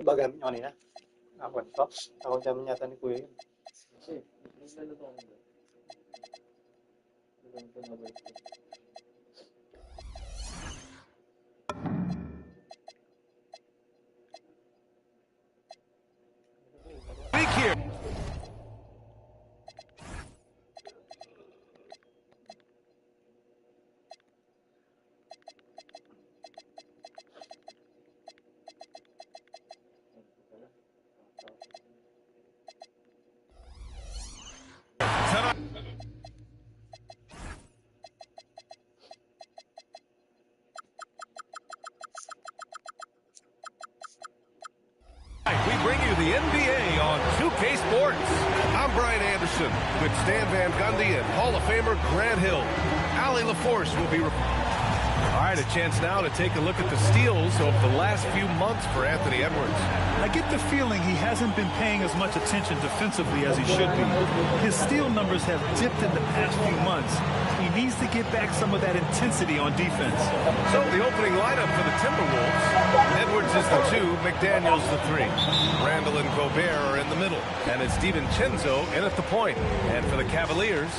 Bagamit nyo kanina? Ako, Fox? Ako naman yata ni Kuya yun. Big here. We bring you the NBA on 2K Sports. I'm Brian Anderson with Stan Van Gundy and Hall of Famer Grant Hill. Allie LaForce will be... All right, a chance now to take a look at the steals over the last few months for Anthony Edwards. I get the feeling he hasn't been paying as much attention defensively as he should be. His steal numbers have dipped in the past few months. He needs to get back some of that intensity on defense. So the opening lineup for the Timberwolves. Edwards is the 2, McDaniels the 3. Randall and Gobert are in the middle. And it's DiVincenzo in at the point. And for the Cavaliers,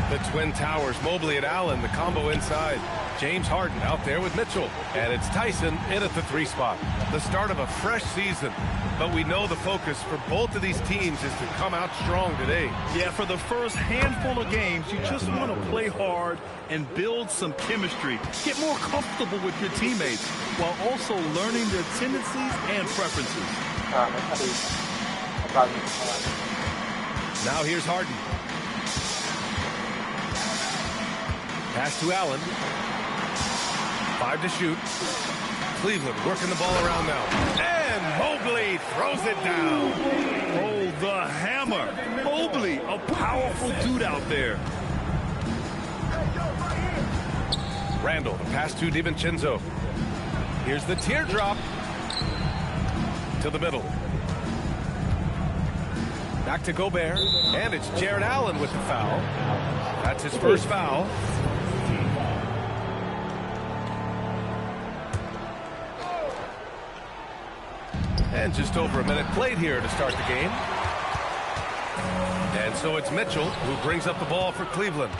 the Twin Towers, Mobley and Allen, the combo inside. James Harden out there with Mitchell. And it's Tyson in at the 3 spot. The start of a fresh season. But we know the focus for both of these teams is to come out strong today. Yeah, for the first handful of games, you just want to play hard and build some chemistry. Get more comfortable with your teammates while also learning their tendencies and preferences. Now here's Harden. Pass to Allen. 5 to shoot. Cleveland working the ball around now. And Mobley throws it down. Oh, the hammer. Mobley, a powerful dude out there. Randall, the pass to DiVincenzo. Here's the teardrop. To the middle. Back to Gobert. And it's Jared Allen with the foul. That's his first foul. And just over a minute played here to start the game. And so it's Mitchell who brings up the ball for Cleveland.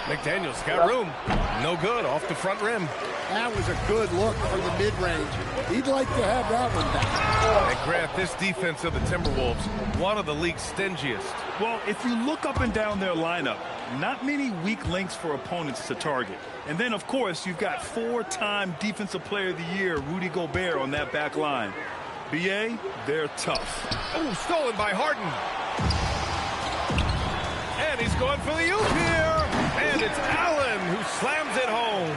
McDaniels got room. No good off the front rim. That was a good look from the mid-range. He'd like to have that one back. And Grant, this defense of the Timberwolves, one of the league's stingiest. Well, if you look up and down their lineup, not many weak links for opponents to target. And then, of course, you've got 4-time Defensive Player of the Year, Rudy Gobert, on that back line. BA, they're tough. Oh, stolen by Harden. And he's going for the oop here. And it's Allen who slams it home.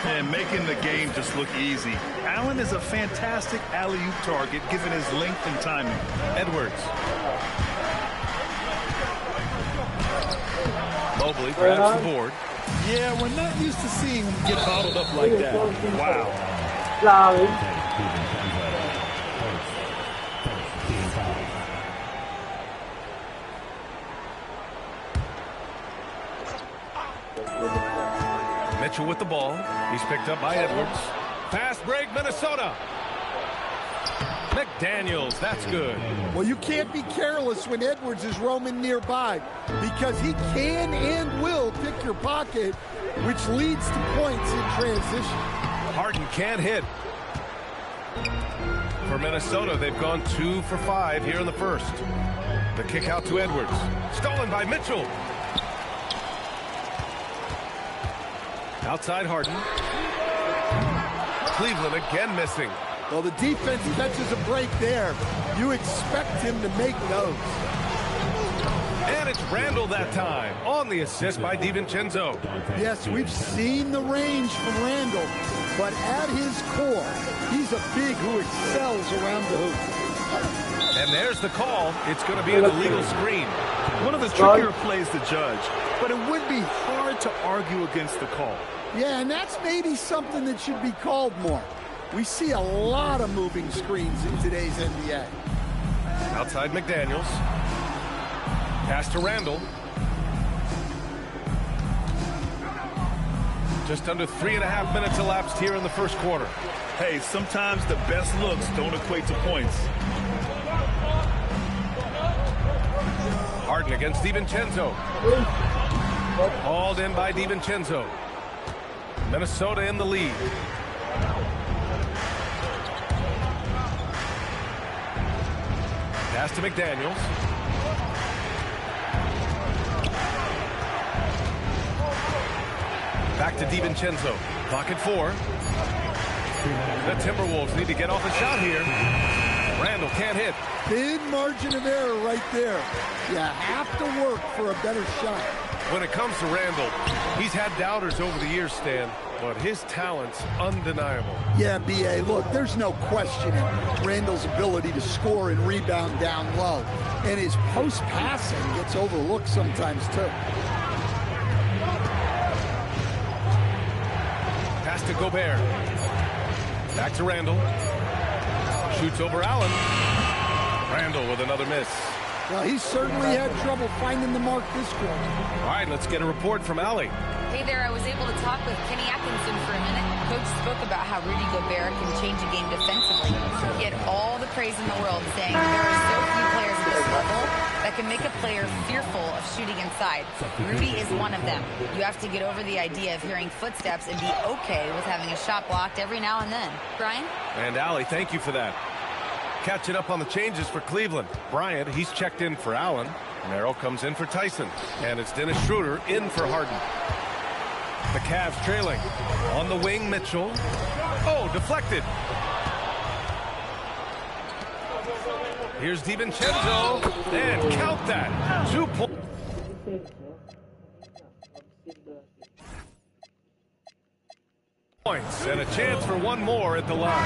And making the game just look easy. Allen is a fantastic alley-oop target given his length and timing. Edwards. Mobley grabs the board. Yeah, we're not used to seeing him get bottled up like that. Wow. Mitchell with the ball. He's picked up by Edwards. Fast break, Minnesota. McDaniels, that's good. Well, you can't be careless when Edwards is roaming nearby because he can and will pick your pocket, which leads to points in transition. Harden can't hit. For Minnesota, they've gone 2 for 5 here in the first. The kick out to Edwards. Stolen by Mitchell. Outside Harden. Cleveland again missing. Well, the defense catches a break there. You expect him to make those. And it's Randall that time on the assist by DiVincenzo. Yes, we've seen the range from Randall, but at his core, he's a big who excels around the hoop. And there's the call. It's going to be an illegal screen. One of the trickier plays to judge, but it would be hard to argue against the call. Yeah, and that's maybe something that should be called more. We see a lot of moving screens in today's NBA. Outside McDaniels. Pass to Randall. Just under 3.5 minutes elapsed here in the first quarter. Hey, sometimes the best looks don't equate to points. Harden against DiVincenzo. Hauled in by DiVincenzo. Minnesota in the lead. Pass to McDaniels. Back to DiVincenzo. Clock at 4. The Timberwolves need to get off a shot here. Randall can't hit. Big margin of error right there. You have to work for a better shot. When it comes to Randall, he's had doubters over the years, Stan, but his talent's undeniable. Yeah, B.A., look, there's no questioning Randall's ability to score and rebound down low. And his post-passing gets overlooked sometimes, too. Pass to Gobert. Back to Randall. Shoots over Allen. Randall with another miss. Well, he certainly had trouble finding the mark this quarter. All right, let's get a report from Allie. Hey there, I was able to talk with Kenny Atkinson for a minute. Coach spoke about how Rudy Gobert can change a game defensively. He had all the praise in the world, saying there are so few players at this level that can make a player fearful of shooting inside. Rudy is one of them. You have to get over the idea of hearing footsteps and be okay with having a shot blocked every now and then. Brian? And Allie, thank you for that. Catching up on the changes for Cleveland. Bryant, he's checked in for Allen. Merrill comes in for Tyson. And it's Dennis Schroeder in for Harden. The Cavs trailing. On the wing, Mitchell. Oh, deflected. Here's DiVincenzo. And count that. 2 points. And a chance for one more at the line.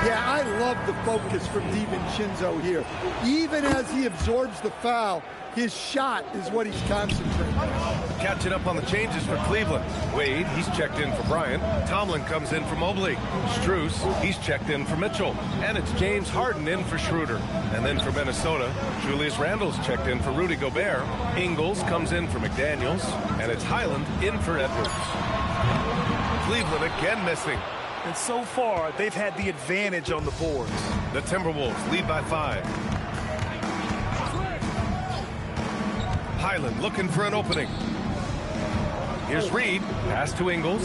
Yeah, I love the focus from DiVincenzo here. Even as he absorbs the foul, his shot is what he's concentrating on. Catching up on the changes for Cleveland. Wade, he's checked in for Bryant. Tomlin comes in for Mobley. Strus, he's checked in for Mitchell. And it's James Harden in for Schroeder. And then for Minnesota, Julius Randle's checked in for Rudy Gobert. Ingles comes in for McDaniels. And it's Highland in for Edwards. Cleveland again missing. And so far, they've had the advantage on the boards. The Timberwolves lead by 5. Highland looking for an opening. Here's Reed. Pass to Ingles.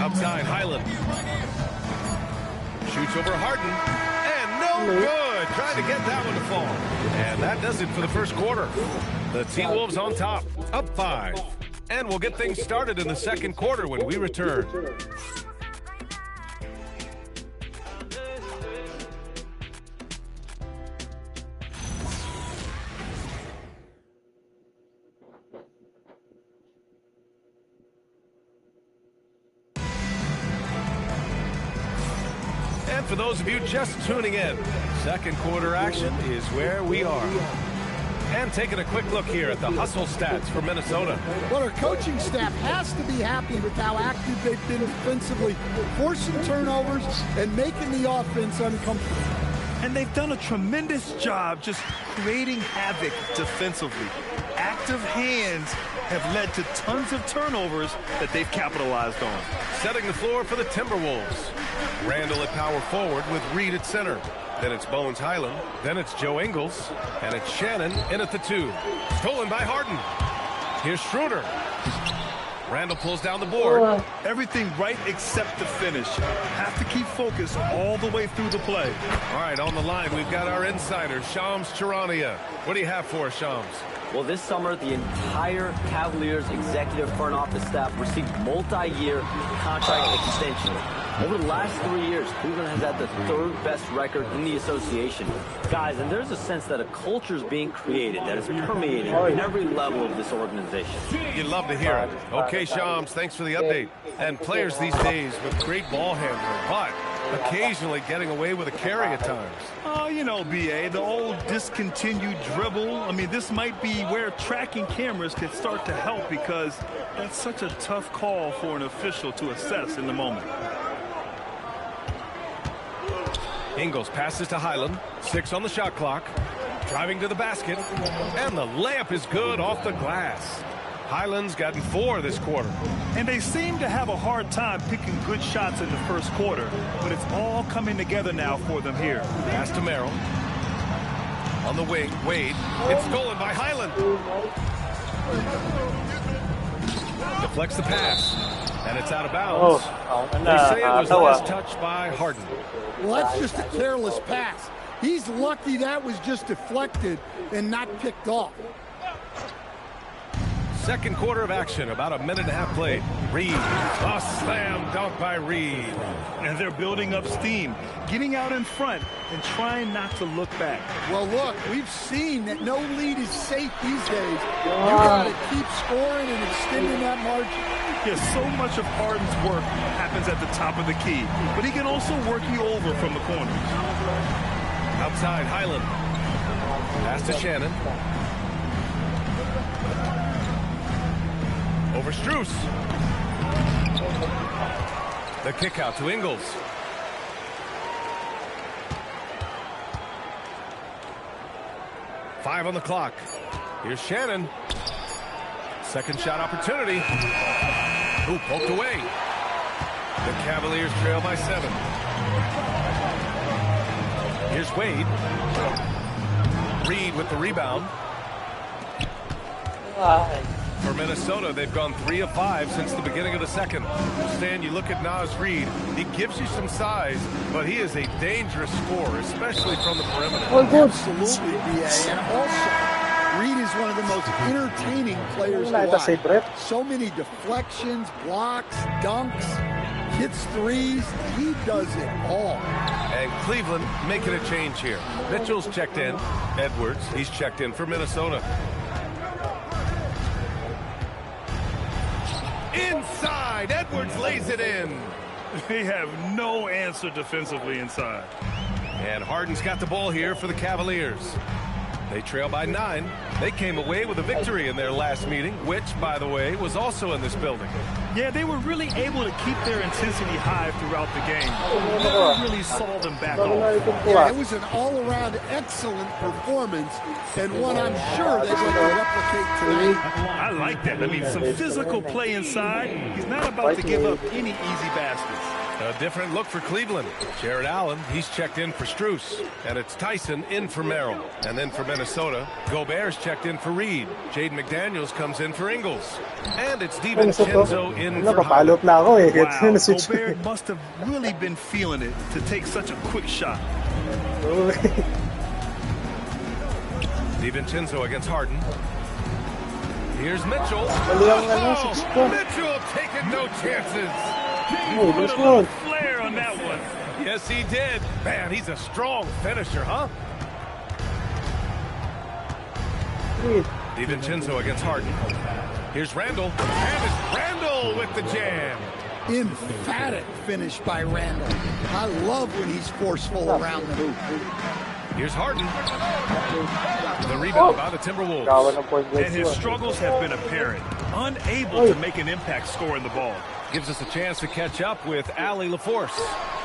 Outside, Highland. Shoots over Harden. And no good. Trying to get that one to fall. And that does it for the first quarter. The T-Wolves on top, up 5. And we'll get things started in the second quarter when we return. And for those of you just tuning in, second quarter action is where we are. And taking a quick look here at the hustle stats for Minnesota. Well, our coaching staff has to be happy with how active they've been defensively, forcing turnovers and making the offense uncomfortable. And they've done a tremendous job just creating havoc defensively. Active hands have led to tons of turnovers that they've capitalized on. Setting the floor for the Timberwolves. Randall at power forward with Reed at center. Then it's Bones Highland. Then it's Joe Ingles. And it's Shannon in at the 2. Stolen by Harden. Here's Schroeder. Randall pulls down the board. Everything right except the finish. Have to keep focused all the way through the play. All right, on the line, we've got our insider, Shams Charania. What do you have for us, Shams? Well, this summer, the entire Cavaliers executive front office staff received multi-year contract extension. Over the last 3 years, Cleveland has had the 3rd best record in the association. Guys, and there's a sense that a culture is being created that is permeating in every level of this organization. You love to hear it. Okay, Shams, thanks for the update. And players these days with great ball handling, but occasionally getting away with a carry at times. Oh, you know, B.A., the old discontinued dribble. I mean, this might be where tracking cameras could start to help because that's such a tough call for an official to assess in the moment. Ingles passes to Highland. 6 on the shot clock. Driving to the basket. And the layup is good off the glass. Highland's gotten 4 this quarter. And they seem to have a hard time picking good shots in the first quarter, but it's all coming together now for them here. Pass to Merrill. On the wing, Wade. It's stolen by Highland. Deflects the pass. And it's out of bounds. They say it was last touched by Harden. Well, that's just a careless pass. He's lucky that was just deflected and not picked off. Second quarter of action, about a minute and a half played. Reed, a slam dunk by Reed. And they're building up steam, getting out in front and trying not to look back. Well, look, we've seen that no lead is safe these days. You got to keep scoring and extending that margin. Yeah, so much of Harden's work happens at the top of the key, but he can also work you over from the corners. Outside, Highland. Pass to Shannon. Over Strus. The kick out to Ingles. Five on the clock. Here's Shannon. Second shot opportunity. Ooh, poked away. The Cavaliers trail by 7. Here's Wade. Reed with the rebound. For Minnesota, they've gone 3 of 5 since the beginning of the second. Stan, you look at Naz Reid, he gives you some size, but he is a dangerous scorer, especially from the perimeter. Absolutely, B.A. And also, Reed is one of the most entertaining players to watch. So many deflections, blocks, dunks, hits threes. He does it all. And Cleveland making a change here. Mitchell's checked in. Edwards, he's checked in for Minnesota. Inside, Edwards lays it in. They have no answer defensively inside. And Harden's got the ball here for the Cavaliers. They trail by 9. They came away with a victory in their last meeting, which, by the way, was also in this building. Yeah, they were really able to keep their intensity high throughout the game. Never really saw them back off. Yeah, it was an all-around excellent performance, and one I'm sure they're going to replicate tonight. I like that. I mean, some physical play inside. He's not about to give up any easy baskets. A different look for Cleveland. Jared Allen, he's checked in for Strus. And it's Tyson in for Merrill. And then for Minnesota, Gobert's checked in for Reed. Jaden McDaniels comes in for Ingles. And it's DiVincenzo in for Highland. Wow, Gobert must have really been feeling it to take such a quick shot. DiVincenzo against Harden. Here's Mitchell. Oh, Mitchell taking no chances. Flair on that one. Yes, he did. Man, he's a strong finisher, huh? DiVincenzo against Harden. Here's Randall. And it's Randall with the jam. Emphatic finish by Randall. I love when he's forceful around the hoop. Here's Harden. The rebound by the Timberwolves. And his struggles have been apparent. Unable to make an impact scoring the ball. Gives us a chance to catch up with Allie LaForce.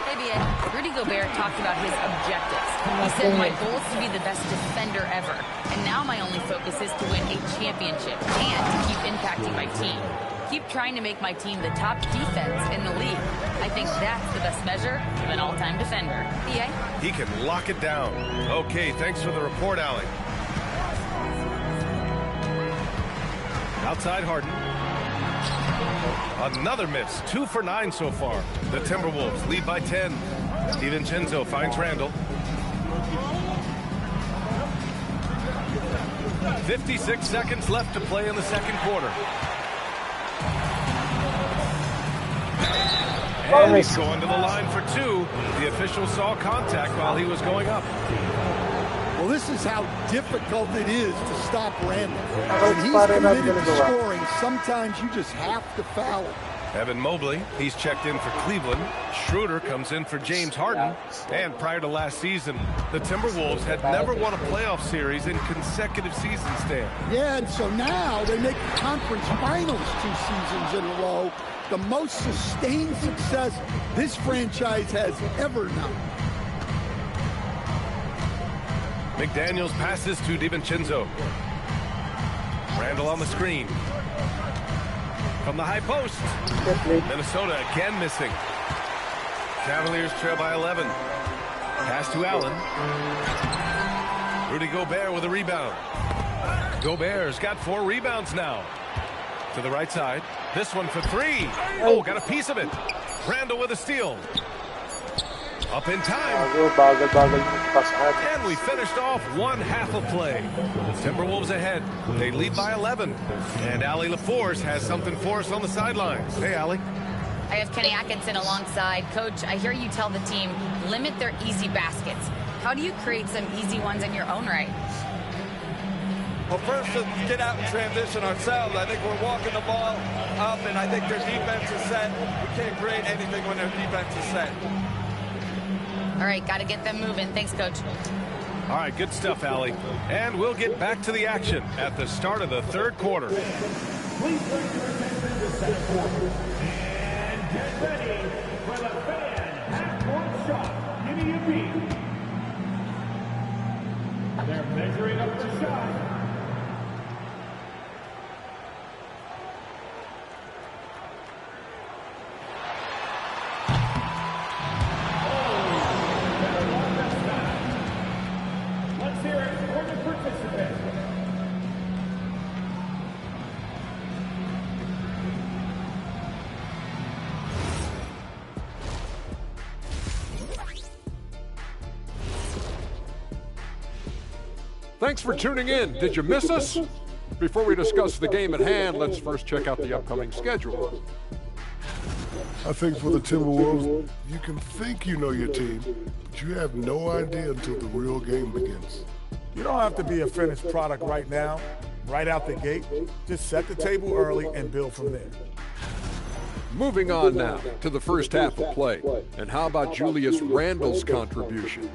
Hey, BA, Rudy Gobert talked about his objectives. He said, my goal is to be the best defender ever. And now my only focus is to win a championship and to keep impacting my team. Keep trying to make my team the top defense in the league. I think that's the best measure of an all-time defender. BA? He can lock it down. Okay, thanks for the report, Allie. Outside Harden. Another miss. 2 for 9 so far. The Timberwolves lead by 10. DiVincenzo finds Randall. 56 seconds left to play in the second quarter. And he's going to the line for 2. The official saw contact while he was going up. Well, this is how difficult it is to stop Randall. When he's committed to scoring, sometimes you just have to foul him. Evan Mobley, he's checked in for Cleveland. Schroeder comes in for James Harden. And prior to last season, the Timberwolves had never won a playoff series in consecutive seasons, Dan. Yeah, and so now they make the conference finals 2 seasons in a row. The most sustained success this franchise has ever known. McDaniels passes to DiVincenzo. Randall on the screen. From the high post. Minnesota again missing. Cavaliers trail by 11. Pass to Allen. Rudy Gobert with a rebound. Gobert's got 4 rebounds now. To the right side. This one for 3. Oh, got a piece of it. Randall with a steal. Up in time. And we finished off one half of play. Timberwolves ahead. They lead by 11. And Allie LaForce has something for us on the sidelines. Hey, Allie. I have Kenny Atkinson alongside. Coach, I hear you tell the team, limit their easy baskets. How do you create some easy ones in your own right? Well, first, to get out and transition ourselves. I think we're walking the ball up, and I think their defense is set. We can't create anything when their defense is set. All right, got to get them moving. Thanks, Coach. All right, good stuff, Allie. And we'll get back to the action at the start of the third quarter. Please bring your attention to the second quarter. And get ready for the fan half-court shot. Give me a beat. They're measuring up the shot. Thanks for tuning in. Did you miss us? Before we discuss the game at hand, let's first check out the upcoming schedule. I think for the Timberwolves, you can think you know your team, but you have no idea until the real game begins. You don't have to be a finished product right now, right out the gate. Just set the table early and build from there. Moving on now to the first half of play. And how about Julius Randle's contribution?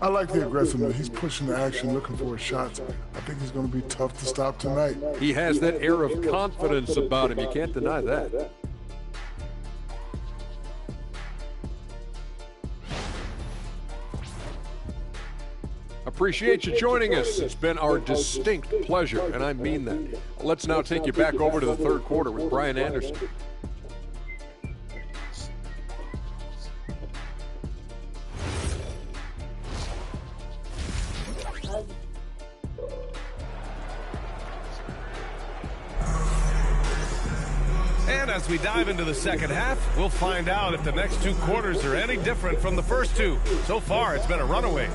I like the aggressiveness. He's pushing the action, looking for his shots. I think he's going to be tough to stop tonight. He has that air of confidence about him. You can't deny that. Appreciate you joining us. It's been our distinct pleasure, and I mean that. Let's now take you back over to the third quarter with Brian Anderson. And as we dive into the second half, we'll find out if the next 2 quarters are any different from the first 2. So far, it's been a runaway.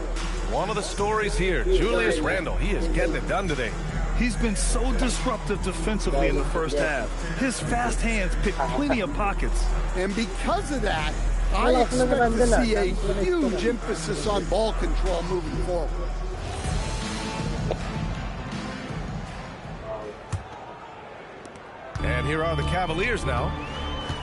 One of the stories here, Julius Randle. He is getting it done today. He's been so disruptive defensively in the first half. His fast hands pick plenty of pockets. And because of that, I expect to see a huge emphasis on ball control moving forward. And here are the Cavaliers now.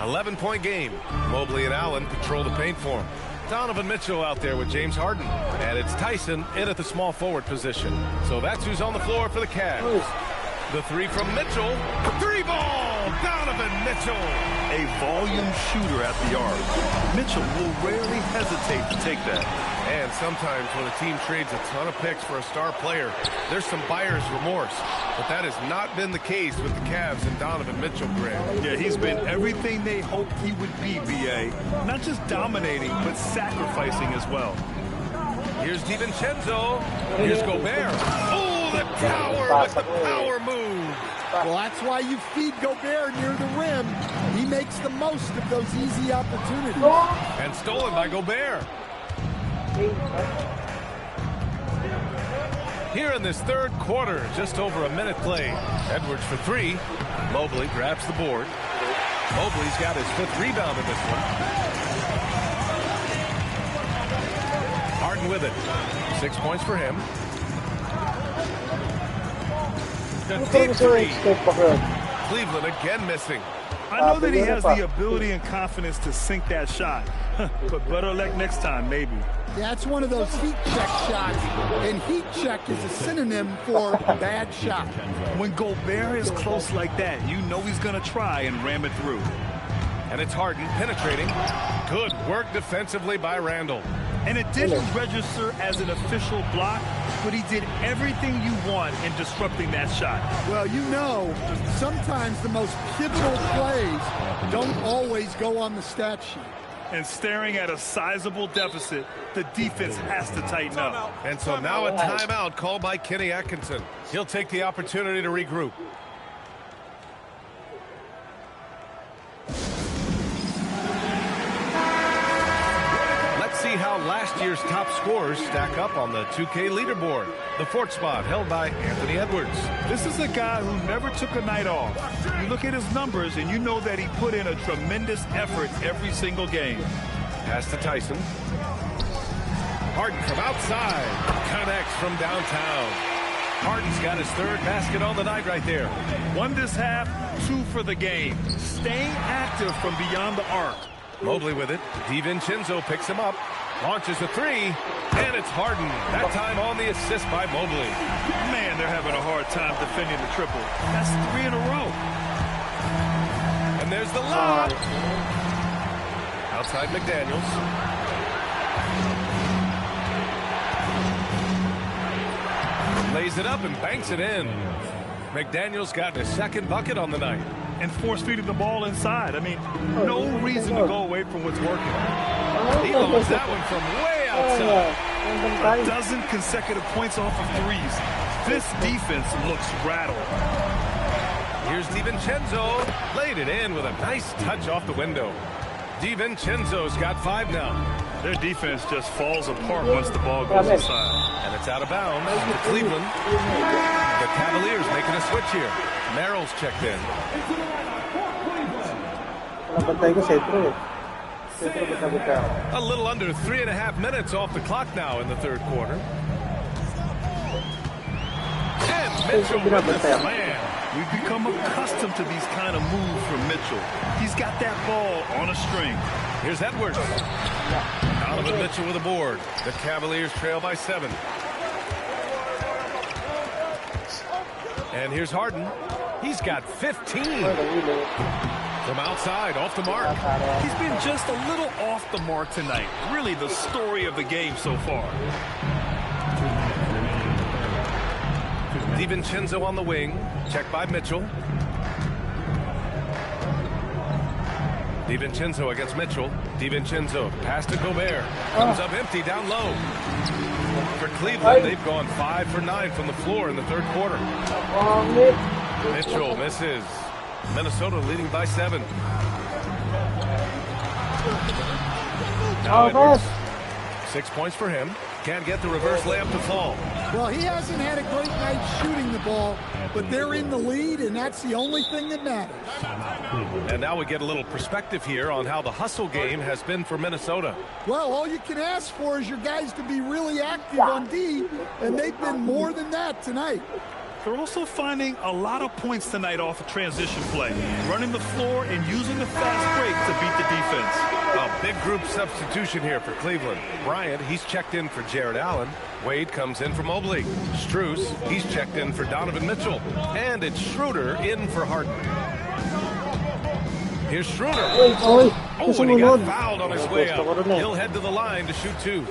11-point game. Mobley and Allen patrol the paint for him. Donovan Mitchell out there with James Harden. And it's Tyson in at the small forward position. So that's who's on the floor for the Cavs. The 3 from Mitchell. The 3-ball! Donovan Mitchell! A volume shooter at the arc. Mitchell will rarely hesitate to take that. And sometimes when a team trades a ton of picks for a star player, there's some buyer's remorse. But that has not been the case with the Cavs and Donovan Mitchell, Grant. Yeah, he's been everything they hoped he would be, B.A. Not just dominating, but sacrificing as well. Here's DiVincenzo. Here's Gobert. Oh, the tower with the power move. Well, that's why you feed Gobert near the rim. He makes the most of those easy opportunities. And stolen by Gobert. Here in this third quarter, just over a minute played. Edwards for 3. Mobley grabs the board. Mobley's got his 5th rebound in this one. Harden with it. 6 points for him. The deep 3. Cleveland again missing. I know that he has the ability and confidence to sink that shot, but better luck next time, maybe. Yeah, it's one of those heat check shots, and heat check is a synonym for bad shot. When Gobert is close like that, you know he's going to try and ram it through. And it's Harden penetrating. Good work defensively by Randall. And it didn't register as an official block, but he did everything you want in disrupting that shot. Well, you know, sometimes the most pivotal plays don't always go on the stat sheet. And staring at a sizable deficit, the defense has to tighten up. And so now a timeout called by Kenny Atkinson. He'll take the opportunity to regroup. Let's see how last year's top scorers stack up on the 2K leaderboard. The fourth spot held by Anthony Edwards. This is a guy who never took a night off. You look at his numbers and you know that he put in a tremendous effort every single game. Pass to Tyson. Harden from outside. Connects from downtown. Harden's got his third basket on the night right there. One this half, two for the game. Staying active from beyond the arc. Mobley with it. DiVincenzo picks him up. Launches a three. And it's Harden. That time on the assist by Mobley. Man, they're having a hard time defending the triple. That's 3 in a row. And there's the lob. Outside McDaniels. Lays it up and banks it in. McDaniels got his second bucket on the night. And force-feeding the ball inside. I mean, no reason to go away from what's working. He loads that one from way outside. A dozen consecutive points off of threes. This defense looks rattled. Here's DiVincenzo. Laid it in with a nice touch off the window. DiVincenzo's got 5 now. Their defense just falls apart once the ball goes inside. And it's out of bounds to Cleveland. The Cavaliers making a switch here. Merrill's checked in. A little under 3.5 minutes off the clock now in the third quarter. And Mitchell with the slam. We've become accustomed to these kind of moves from Mitchell. He's got that ball on a string. Here's Edwards. Donovan Mitchell with a board. The Cavaliers trail by 7. And here's Harden. He's got 15. From outside, off the mark. He's been just a little off the mark tonight. Really the story of the game so far. DiVincenzo on the wing. Checked by Mitchell. DiVincenzo against Mitchell. DiVincenzo pass to Gobert. Comes up empty down low. For Cleveland, they've gone 5 for 9 from the floor in the third quarter. Mitchell misses. Minnesota leading by 7. Now Edwards. 6 points for him. Can't get the reverse layup to fall. Well, he hasn't had a great night shooting the ball, but they're in the lead, and that's the only thing that matters. And now we get a little perspective here on how the hustle game has been for Minnesota. Well, all you can ask for is your guys to be really active on D, and they've been more than that tonight. They're also finding a lot of points tonight off a transition play, running the floor and using the fast break to beat the defense. A big group substitution here for Cleveland. Bryant, he's checked in for Jared Allen. Wade comes in for Mobley. Strus, he's checked in for Donovan Mitchell. And it's Schroeder in for Harden. Here's Schroeder. Oh, and he got fouled on his way up. He'll head to the line to shoot 2.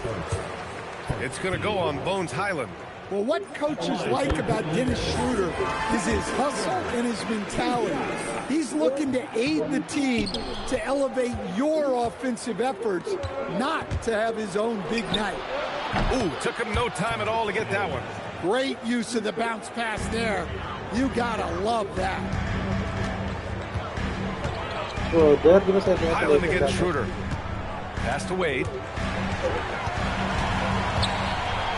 It's going to go on Bones Highland. Well, what coaches like about Dennis Schroeder is his hustle and his mentality. He's looking to aid the team to elevate your offensive efforts, not to have his own big night. Ooh, took him no time at all to get that one. Great use of the bounce pass there. You gotta love that. Highland against Schroeder. Pass to Wade.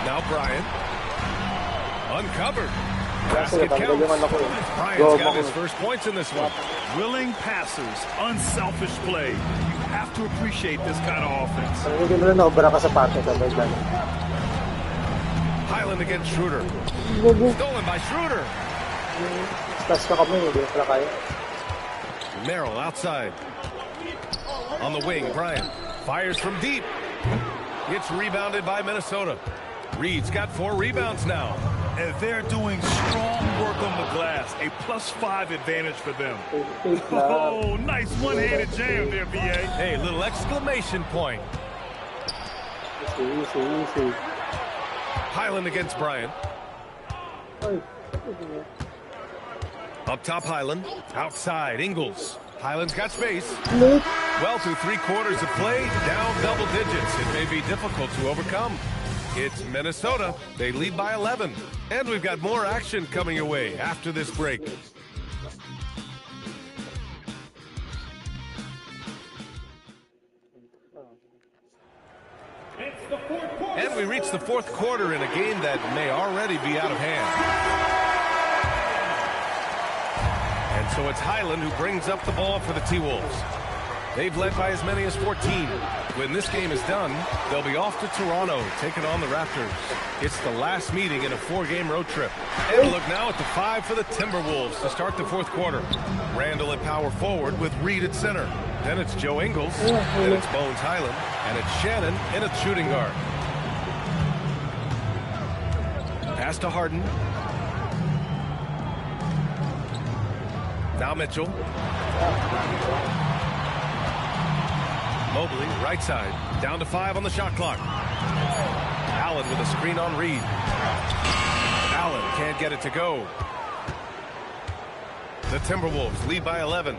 Now Bryant. Uncovered. Basket counts. Bryant's got his first points in this one. Willing passers, unselfish play. You have to appreciate this kind of offense. Highland against Schroeder. Stolen by Schroeder. Merrill outside. On the wing, Bryant fires from deep. It's rebounded by Minnesota. Reed's got 4 rebounds now. And they're doing strong work on the glass. A +5 advantage for them. Oh, nice one-handed jam there, BA. Hey, little exclamation point. Highland against Bryant. Up top, Highland. Outside, Ingles. Highland's got space. Well, through 3 quarters of play, down double digits. It may be difficult to overcome. It's Minnesota. They lead by 11. And we've got more action coming your way after this break. And we reach the 4th quarter in a game that may already be out of hand. And so it's Highland who brings up the ball for the T-Wolves. They've led by as many as 14. When this game is done, they'll be off to Toronto, taking on the Raptors. It's the last meeting in a 4-game road trip. And look now at the 5 for the Timberwolves to start the 4th quarter. Randall at power forward with Reed at center. Then it's Joe Ingles, then it's Bones Highland, and it's Shannon in a shooting guard. Pass to Harden. Now Mitchell. Mobley, right side, down to 5 on the shot clock. Allen with a screen on Reed. Allen can't get it to go. The Timberwolves lead by 11.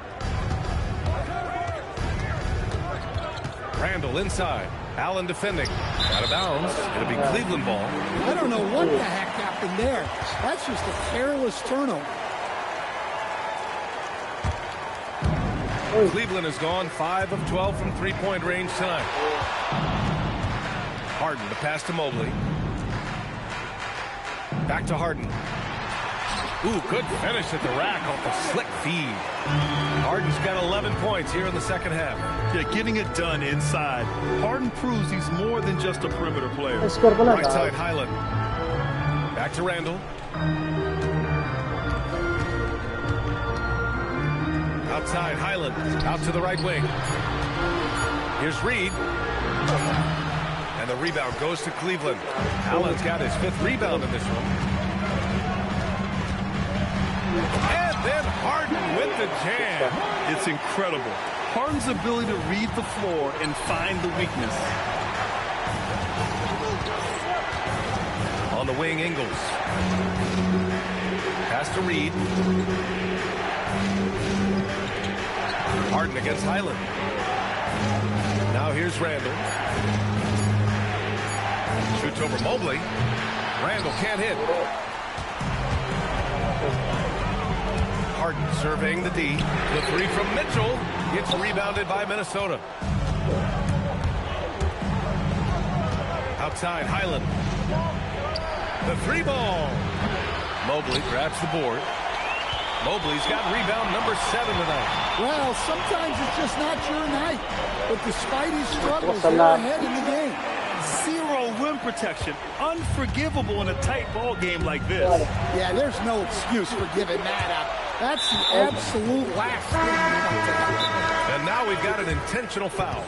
Randall inside. Allen defending. Out of bounds. It'll be Cleveland ball. I don't know what the heck happened there. That's just a careless turnover. Cleveland has gone 5 of 12 from 3-point range tonight. Harden to pass to Mobley. Back to Harden. Ooh, good finish at the rack off the slick feed. Harden's got 11 points here in the second half. Yeah, getting it done inside. Harden proves he's more than just a perimeter player. Right side, Highland. Back to Randall. Outside, Highland. Out to the right wing. Here's Reed. And the rebound goes to Cleveland. Allen's got his 5th rebound in this one. And then Harden with the jam. It's incredible. Harden's ability to read the floor and find the weakness. On the wing, Ingles. Pass to Reed. Harden against Highland. Now here's Randall. Shoots over Mobley. Randall can't hit. Harden surveying the D. The 3 from Mitchell. It's rebounded by Minnesota. Outside, Highland. The 3 ball. Mobley grabs the board. Mobley's got rebound number 7 tonight. Well, sometimes it's just not your night. But despite his struggles, they're ahead in the game. 0 rim protection. Unforgivable in a tight ball game like this. Yeah, there's no excuse for giving that up. That's the absolute last thing. And now we've got an intentional foul.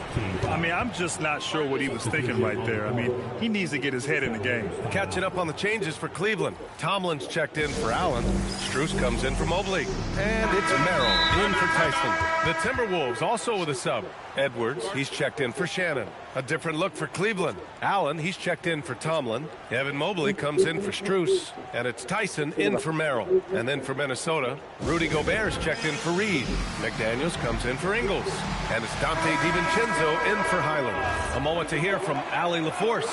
I mean, I'm just not sure what he was thinking right there. I mean, he needs to get his head in the game. Catching up on the changes for Cleveland. Tomlin's checked in for Allen. Strus comes in for Mobley. And it's Merrill in for Tyson. The Timberwolves also with a sub. Edwards, he's checked in for Shannon. A different look for Cleveland. Allen, he's checked in for Tomlin. Evan Mobley comes in for Strus. And it's Tyson in for Merrill. And then for Minnesota, Rudy Gobert's checked in for Reed. McDaniels comes in for Ingles. And it's Dante DiVincenzo in for Highland. A moment to hear from Allie LaForce.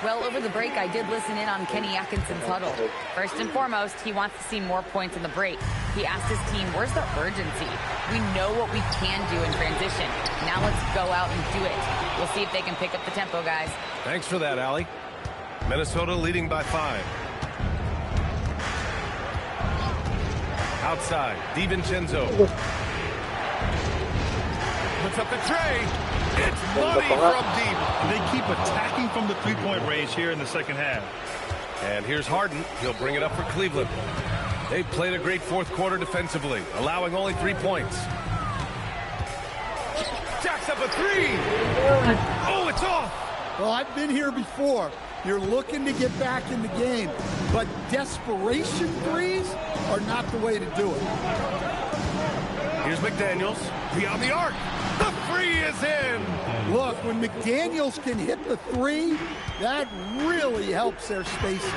Well, over the break, I did listen in on Kenny Atkinson's huddle. First and foremost, he wants to see more points in the break. He asked his team, where's the urgency? We know what we can do in transition. Now let's go out and do it. We'll see if they can pick up the tempo, guys. Thanks for that, Allie. Minnesota leading by 5. Outside, DiVincenzo. Puts up the tray. It's money from deep. They keep attacking from the 3-point range here in the second half. And here's Harden. He'll bring it up for Cleveland. They played a great 4th quarter defensively, allowing only 3 points. a three. Oh, it's off. Well, I've been here before. You're looking to get back in the game, but desperation threes are not the way to do it. Here's McDaniels beyond the arc. The three is in. Look, when McDaniels can hit the three, that really helps their spacing.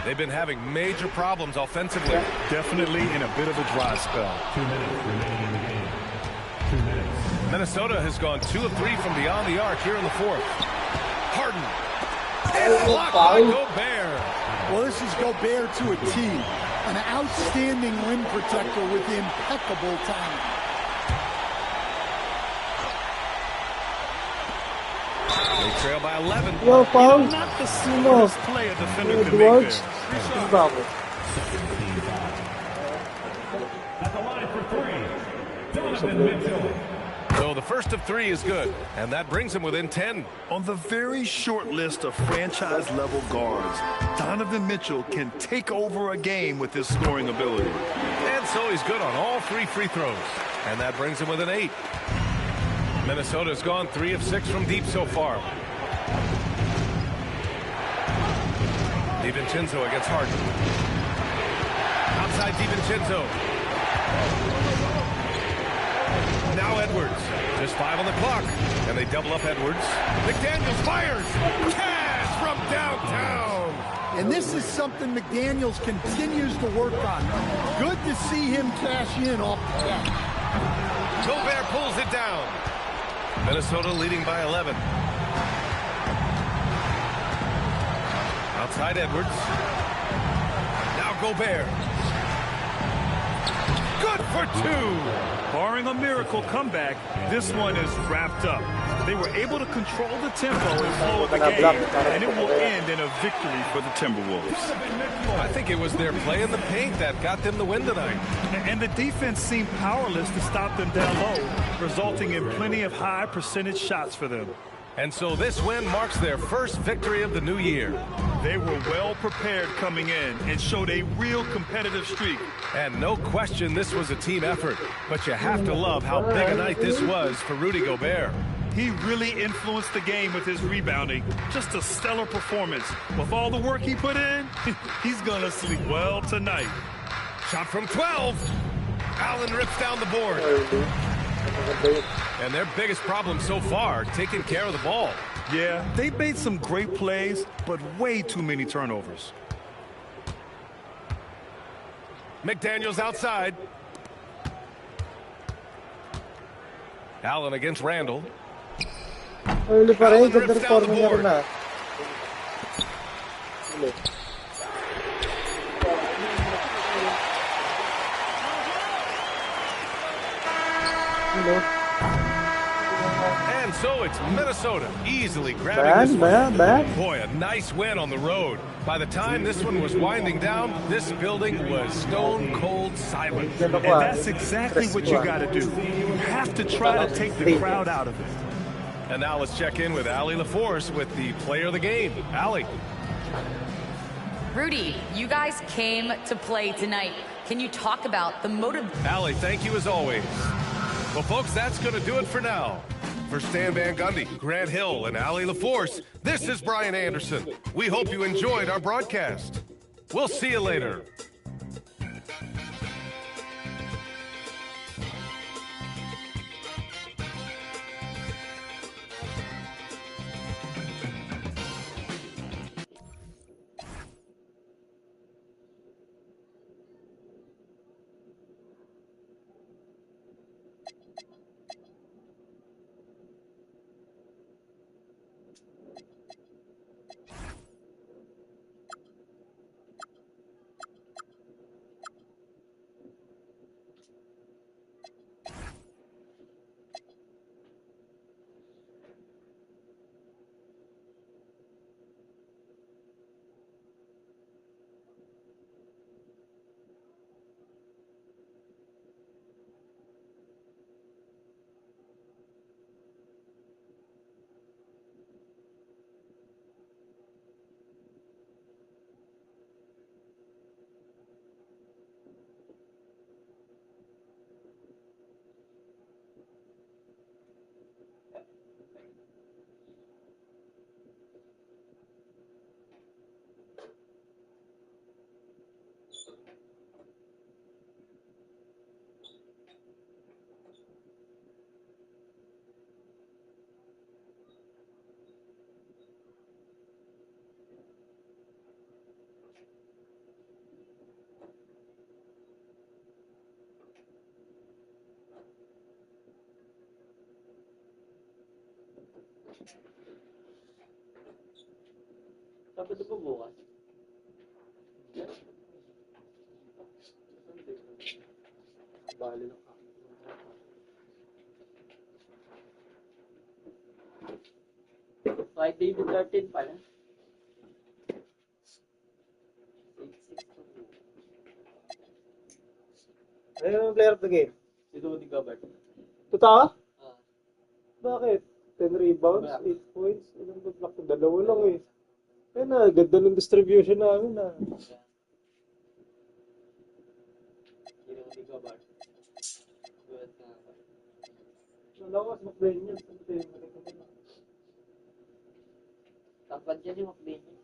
They've been having major problems offensively. Definitely in a bit of a dry spell. 2 minutes remaining in the game. 2 minutes. Minnesota has gone 2 of 3 from beyond the arc here in the fourth. Harden. And blocked by Gobert. Well, this is Gobert to a T. An outstanding rim protector with impeccable talent. They trail by 11. Not the smallest play a defender can make there. At the line for three, Donovan Mitchell. So the first of 3 is good, and that brings him within 10. On the very short list of franchise-level guards, Donovan Mitchell can take over a game with his scoring ability. And so he's good on all 3 free throws, and that brings him within 8. Minnesota's gone 3 of 6 from deep so far. DiVincenzo against Harden. Outside DiVincenzo. Now Edwards. Just 5 on the clock. And they double up Edwards. McDaniels fires. Cash from downtown. And this is something McDaniels continues to work on. Good to see him cash in off the catch. Gobert pulls it down. Minnesota leading by 11. Outside Edwards. Now Gobert. Good for 2. Barring a miracle comeback, this one is wrapped up. They were able to control the tempo and flow of the game, and it will end in a victory for the Timberwolves. I think it was their play in the paint that got them the win tonight. And the defense seemed powerless to stop them down low, resulting in plenty of high percentage shots for them. And so this win marks their first victory of the new year. They were well prepared coming in and showed a real competitive streak. And no question this was a team effort. But you have to love how big a night this was for Rudy Gobert. He really influenced the game with his rebounding. Just a stellar performance. With all the work he put in, he's going to sleep well tonight. Shot from 12. Allen rips down the board. And their biggest problem so far, taking care of the ball. Yeah, they made some great plays, but way too many turnovers. McDaniels outside. Allen against Randall. Allen rips down the board. And so it's Minnesota easily grabbing this one. Boy, a nice win on the road. By the time this one was winding down, this building was stone cold silent. And that's exactly what you got to do. You have to try to take the crowd out of it. And now let's check in with Allie LaForce with the player of the game. Allie. Rudy, you guys came to play tonight. Can you talk about the motive? Allie, thank you as always. Well, folks, that's going to do it for now. For Stan Van Gundy, Grant Hill, and Allie LaForce, this is Brian Anderson. We hope you enjoyed our broadcast. We'll see you later. Sabado po bukas. Bali lang. Friday the 13 pala. 6-6. Ano yung player of the game? Si Rudy Gobert. Totoo? Ah. Bakit? 10 rebounds, 8 points. Ilang block? Dalawa lang eh. Kaya na, ganda ng distribution namin ah. Si Rudy Gobert. Good nga ba? Nalawas, McBain yun. Tapad yan yung McBain niya.